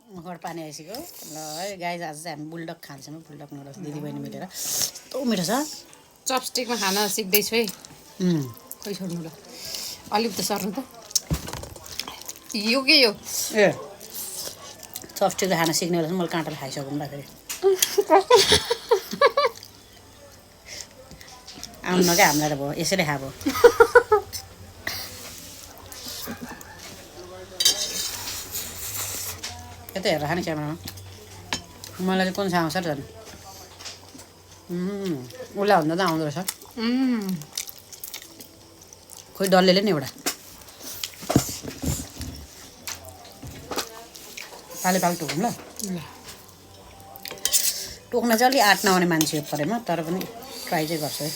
मुखबाट पानी आइसक्यो ल है गाइज आज चाहिँ हामी बुलडक खान्छौँ बुलडक नुडल्स दिदीबहिनी मिलेर कस्तो मिठो छ चपस्टिकमा खान सिक्दैछु है खोइ छोड्नु ल अलिक त सर्नु त यो के यो ए चपस्टिक खान सिक्ने बेला मैले काँटाले खाइसकौँ ल फेरि आउनु क्या हामीलाई त भयो यसरी खाएको यता हेरेर खाने क्यामेरामा मलाई चाहिँ कुन चाहिँ आउँछ र झन् उसलाई भन्दा त आउँदो रहेछ खोइ डल्लेले नि एउटा पाले पाले टोकौँ ल टोक्न चाहिँ अलिक आँट नआउने मान्छे परेमा तर पनि ट्राई चाहिँ गर्छु है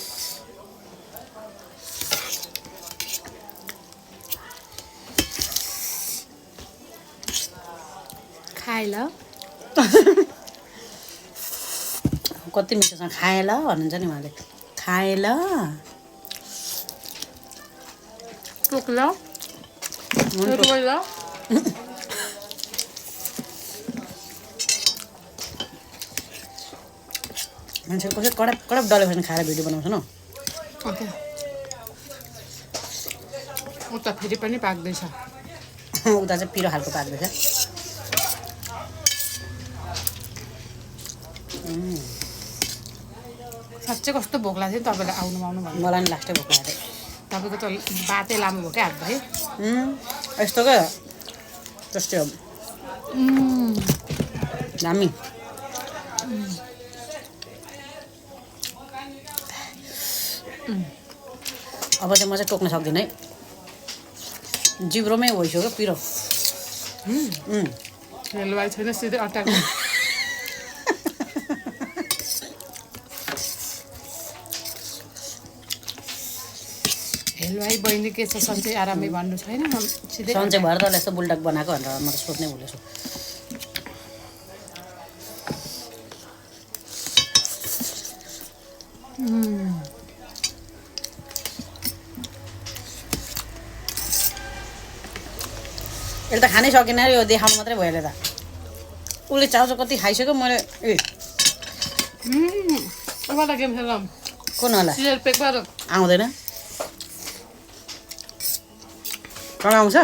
खाए ल कति मिठोसँग खाए ल भन्नुहुन्छ नि उहाँले खाए ल टोक ल रोइ ल मान्छेले कसै कडप कडप डल्ले खाएर भिडियो बनाउँछ न ओके उता फेरि पनि पाक्दैछ उता चाहिँ पिरो खालको पाक्दैछ साँच्चै कस्तो भोक लाग्थ्यो नि तपाईँलाई आउनु भन्नु मलाई नि लास्टै भोक लाग्यो तपाईँको त बातै लामो भयो क्या हात भाइ यस्तो क्या जस्तै हो दामी अब चाहिँ म चाहिँ टोक्न सक्दिनँ है जिब्रोमै भइसक्यो क्या पिरो रेलवाई छैन सिधै अट्याएको हेलवाई बहिनी के छ सन्चै आरामै भन्नु छैन सिधै सन्चै भएर त यस्तो बुलडक बनाएको भनेर म त सोध्नै भुलेछु यसले त खानै सकिन यो देखाउनु मात्रै भयो अहिले त उसले चाउचाउ कति खाइसक्यो मैले ए वाला गेम खेलौँ कुन होला सिरियल पेकबाट आउँदैन कहाँ आउँछ